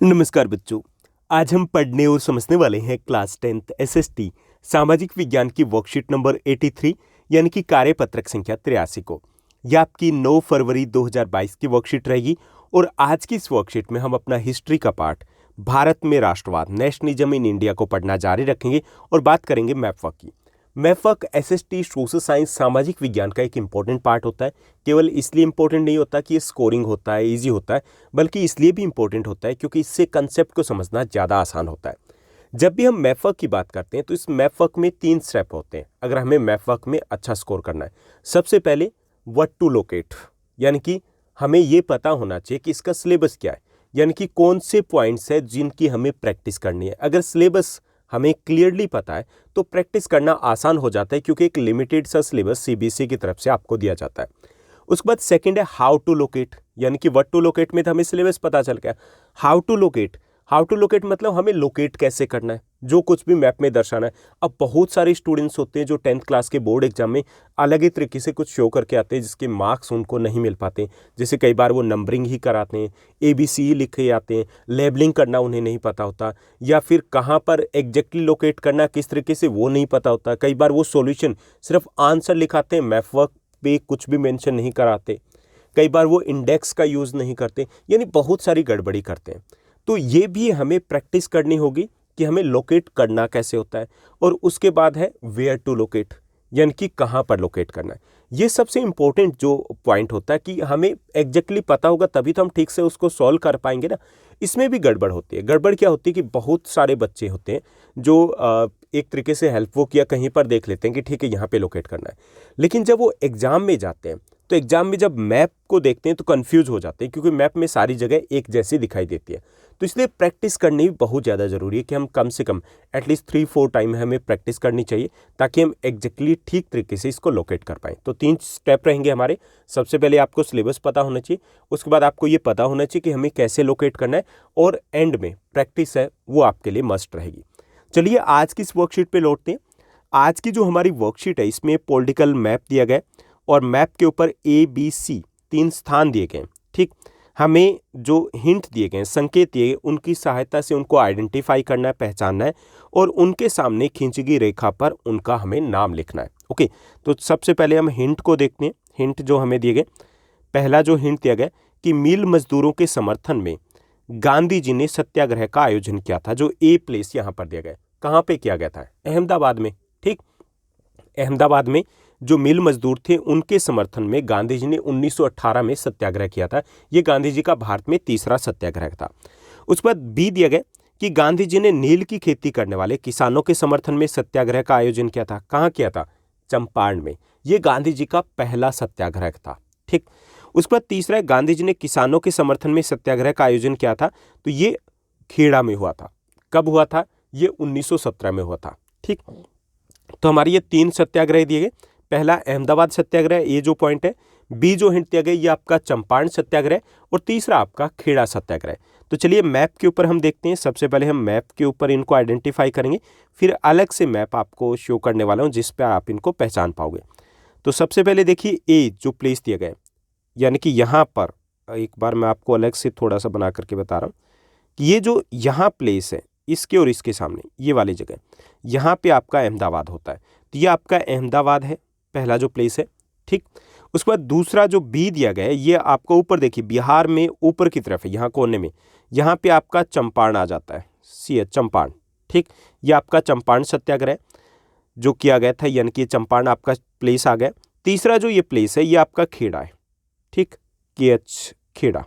नमस्कार बच्चों। आज हम पढ़ने और समझने वाले हैं क्लास 10th एसएसटी सामाजिक विज्ञान की वर्कशीट नंबर 83 यानी कि कार्यपत्रक संख्या 83 को। यह आपकी 9 फरवरी 2022 की वर्कशीट रहेगी और आज की इस वर्कशीट में हम अपना हिस्ट्री का पार्ट भारत में राष्ट्रवाद नेशनलिज्म इन इंडिया को पढ़ना जारी रखेंगे और बात करेंगे मैप वर्क की। Map work SST social science सामाजिक विज्ञान का एक इंपॉर्टेंट पार्ट होता है। केवल इसलिए इंपॉर्टेंट नहीं होता कि ये स्कोरिंग होता है, इजी होता है, बल्कि इसलिए भी इंपॉर्टेंट होता है क्योंकि इससे कंसेप्ट को समझना ज़्यादा आसान होता है। जब भी हम मैप वर्क की बात करते हैं तो इस मैप वर्क में 3 स्टेप होते हैं अगर हमें मैप वर्क में अच्छा स्कोर करना है। सबसे पहले व्हाट टू लोकेट, यानी कि हमें ये पता होना चाहिए कि इसका सिलेबस क्या है, यानी कि कौन से पॉइंट्स है जिनकी हमें प्रैक्टिस करनी है। अगर सिलेबस हमें क्लियरली पता है तो प्रैक्टिस करना आसान हो जाता है क्योंकि एक लिमिटेड सा सिलेबस सीबीएसई की तरफ से आपको दिया जाता है। उसके बाद सेकंड है हाउ टू लोकेट, यानी कि व्हाट टू लोकेट में तो हमें सिलेबस पता चल गया। हाउ टू लोकेट मतलब हमें लोकेट कैसे करना है, जो कुछ भी मैप में दर्शाना है। अब बहुत सारे स्टूडेंट्स होते हैं जो 10th क्लास के बोर्ड एग्जाम में अलग ही तरीके से कुछ शो करके आते हैं जिसके मार्क्स उनको नहीं मिल पाते। जैसे कई बार वो नंबरिंग ही कराते हैं, ABC लिखे आते हैं, लेबलिंग करना उन्हें नहीं पता होता, या फिर कहाँ पर एग्जैक्टली लोकेट करना किस तरीके से वो नहीं पता होता। कई बार वो सॉल्यूशन सिर्फ आंसर लिखाते हैं, मैप वर्क पे कुछ भी मेंशन नहीं कराते। कई बार वो इंडेक्स का यूज़ नहीं करते, यानी बहुत सारी गड़बड़ी करते हैं। तो ये भी हमें प्रैक्टिस करनी होगी कि हमें लोकेट करना कैसे होता है। और उसके बाद है वेयर टू लोकेट, यानी कि कहाँ पर लोकेट करना है। ये सबसे इम्पोर्टेंट जो पॉइंट होता है कि हमें एग्जैक्टली पता होगा तभी तो हम ठीक से उसको सॉल्व कर पाएंगे ना। इसमें भी गड़बड़ होती है। गड़बड़ क्या होती है कि बहुत सारे बच्चे होते हैं जो एक तरीके से हेल्प वो किया कहीं पर देख लेते हैं कि ठीक है यहाँ पे लोकेट करना है, लेकिन जब वो एग्जाम में जाते हैं तो एग्जाम में जब मैप को देखते हैं तो कंफ्यूज हो जाते हैं क्योंकि मैप में सारी जगह एक जैसी दिखाई देती है। तो इसलिए प्रैक्टिस करनी भी बहुत ज़्यादा ज़रूरी है कि हम कम से कम एटलीस्ट 3-4 टाइम हमें प्रैक्टिस करनी चाहिए ताकि हम एग्जैक्टली ठीक तरीके से इसको लोकेट कर पाएँ। तो 3 स्टेप रहेंगे हमारे। सबसे पहले आपको सिलेबस पता होना चाहिए, उसके बाद आपको ये पता होना चाहिए कि हमें कैसे लोकेट करना है, और एंड में प्रैक्टिस है वो आपके लिए मस्ट रहेगी। चलिए आज की इस वर्कशीट पे लौटते हैं। आज की जो हमारी वर्कशीट है इसमें पॉलिटिकल मैप दिया गया है और मैप के ऊपर ABC 3 स्थान दिए गए हैं। ठीक, हमें जो हिंट दिए गए हैं, संकेत दिए गए, उनकी सहायता से उनको आइडेंटिफाई करना है, पहचानना है, और उनके सामने खींची गई रेखा पर उनका हमें नाम लिखना है। ओके, तो सबसे पहले हम हिंट को देखते हैं। हिंट जो हमें दिए गए, पहला जो हिंट दिया गया कि मिल मजदूरों के समर्थन में गांधी जी ने सत्याग्रह का आयोजन किया था। जो ए प्लेस यहाँ पर दिया गया, कहाँ पे किया गया था? अहमदाबाद में। ठीक, अहमदाबाद में जो मिल मजदूर थे उनके समर्थन में गांधी जी ने 1918 में सत्याग्रह किया था। ये गांधी जी का भारत में तीसरा सत्याग्रह था। उसके बाद बी दिया गया कि गांधी जी ने नील की खेती करने वाले किसानों के समर्थन में सत्याग्रह का आयोजन किया था। कहाँ किया था? चंपारण में। ये गांधी जी का पहला सत्याग्रह था। ठीक, उसके बाद तीसरा है गांधी जी ने किसानों के समर्थन में सत्याग्रह का आयोजन किया था, तो ये खेड़ा में हुआ था। कब हुआ था? ये 1917 में हुआ था। ठीक, तो हमारे ये 3 सत्याग्रह दिए गए। पहला अहमदाबाद सत्याग्रह, ये जो पॉइंट है। बी जो हिंट दिया गया ये आपका चंपारण सत्याग्रह, और तीसरा आपका खेड़ा सत्याग्रह। तो चलिए मैप के ऊपर हम देखते हैं। सबसे पहले हम मैप के ऊपर इनको आइडेंटिफाई करेंगे, फिर अलग से मैप आपको शो करने वाला हूँ जिस पर आप इनको पहचान पाओगे। तो सबसे पहले देखिए ए जो प्लेस दिया गया है, यानी कि यहाँ पर एक बार मैं आपको अलग से थोड़ा सा बना करके बता रहा हूँ कि ये जो यहाँ प्लेस है इसके और इसके सामने ये वाली जगह, यहाँ पे आपका अहमदाबाद होता है। तो ये आपका अहमदाबाद है, पहला जो प्लेस है। ठीक, उसके बाद दूसरा जो बी दिया गया है ये आपको ऊपर देखिए बिहार में ऊपर की तरफ है, यहाँ कोने में, यहाँ पे आपका चंपारण आ जाता है। सी है चंपारण। ठीक, ये आपका चंपारण सत्याग्रह जो किया गया था, यानी कि चंपारण आपका प्लेस आ गया। तीसरा जो ये प्लेस है ये आपका खेड़ा है। ठीक, KH खेड़ा।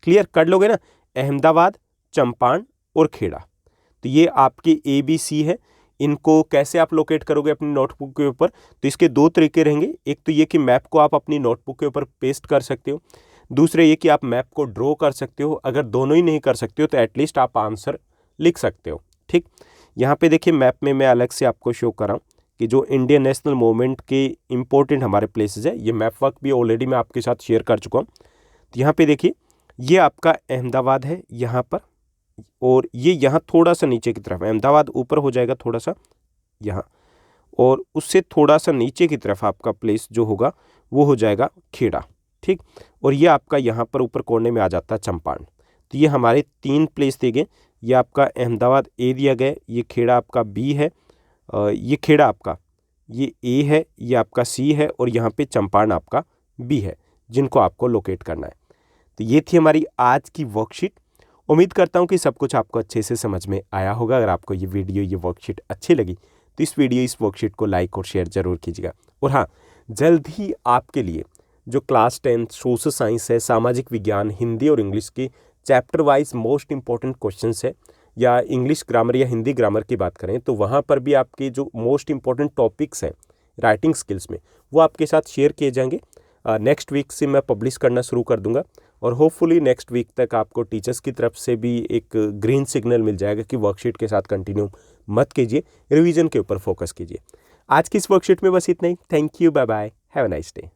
क्लियर कर लोगे ना? अहमदाबाद, चंपारण और खेड़ा। तो ये आपके ABC है। इनको कैसे आप लोकेट करोगे अपनी नोटबुक के ऊपर? तो इसके 2 तरीके रहेंगे। एक तो ये कि मैप को आप अपनी नोटबुक के ऊपर पेस्ट कर सकते हो, दूसरे ये कि आप मैप को ड्रॉ कर सकते हो। अगर दोनों ही नहीं कर सकते हो तो एटलीस्ट आप आंसर लिख सकते हो। ठीक, यहाँ पे देखिए मैप में मैं अलग से आपको शो कर रहा हूँ कि जो इंडियन नेशनल मूवमेंट के इंपॉर्टेंट हमारे प्लेसेस है, ये मैप वर्क भी ऑलरेडी मैं आपके साथ शेयर कर चुका हूँ। तो यहाँ पे देखिए ये आपका अहमदाबाद है यहाँ पर, और ये यहाँ थोड़ा सा नीचे की तरफ, अहमदाबाद ऊपर हो जाएगा थोड़ा सा यहाँ, और उससे थोड़ा सा नीचे की तरफ आपका प्लेस जो होगा वो हो जाएगा खेड़ा। ठीक, और ये आपका यहाँ पर ऊपर कोने में आ जाता है चंपारण। तो तो ये हमारे 3 प्लेस दिए गए। ये आपका अहमदाबाद ए दिया गया है, ये खेड़ा आपका बी है, ये खेड़ा आपका ये ए है, ये आपका सी है और यहाँ पे चंपारण आपका बी है, जिनको आपको लोकेट करना है। तो ये थी हमारी आज की वर्कशीट। उम्मीद करता हूँ कि सब कुछ आपको अच्छे से समझ में आया होगा। अगर आपको ये वीडियो, ये वर्कशीट अच्छी लगी तो इस वर्कशीट को लाइक और शेयर जरूर कीजिएगा। और हाँ, जल्द ही आपके लिए जो क्लास 10 सोशल साइंस है, सामाजिक विज्ञान, हिंदी और इंग्लिश की chapter wise most important questions है, या इंग्लिश ग्रामर या हिंदी ग्रामर की बात करें तो वहाँ पर भी आपके जो मोस्ट इंपॉर्टेंट टॉपिक्स हैं राइटिंग स्किल्स में, वो आपके साथ शेयर किए जाएंगे। नेक्स्ट वीक से मैं पब्लिश करना शुरू कर दूंगा और होपफुली नेक्स्ट वीक तक आपको टीचर्स की तरफ से भी एक ग्रीन सिग्नल मिल जाएगा कि वर्कशीट के साथ कंटिन्यू मत कीजिए, रिवीजन के ऊपर फोकस कीजिए। आज की इस वर्कशीट में बस इतना ही। Thank you, bye bye, have a nice day.